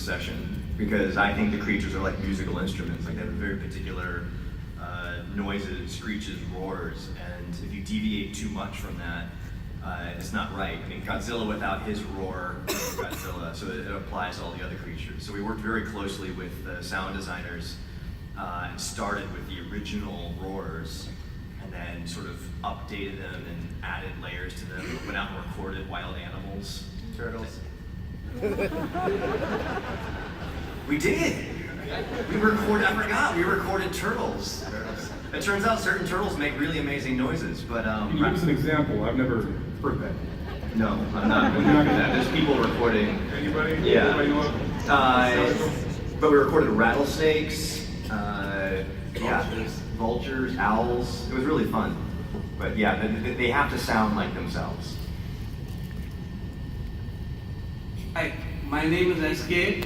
session because I think the creatures are like musical instruments. Like they have very particular noises, screeches, roars, and if you deviate too much from that, it's not right. I mean, Godzilla without his roar is Godzilla, so it applies to all the other creatures. So we worked very closely with the sound designers and started with the original roars, and then sort of updated them and added layers to them. Went out and recorded wild animals, turtles. We did. We recorded turtles. It turns out certain turtles make really amazing noises, but Can you give us an example? I've never heard that. no, I'm not going to do that. There's people recording. Anybody? Yeah. Anybody know what? But we recorded rattlesnakes, vultures, owls. It was really fun. But yeah, they have to sound like themselves. Hi, my name is SK.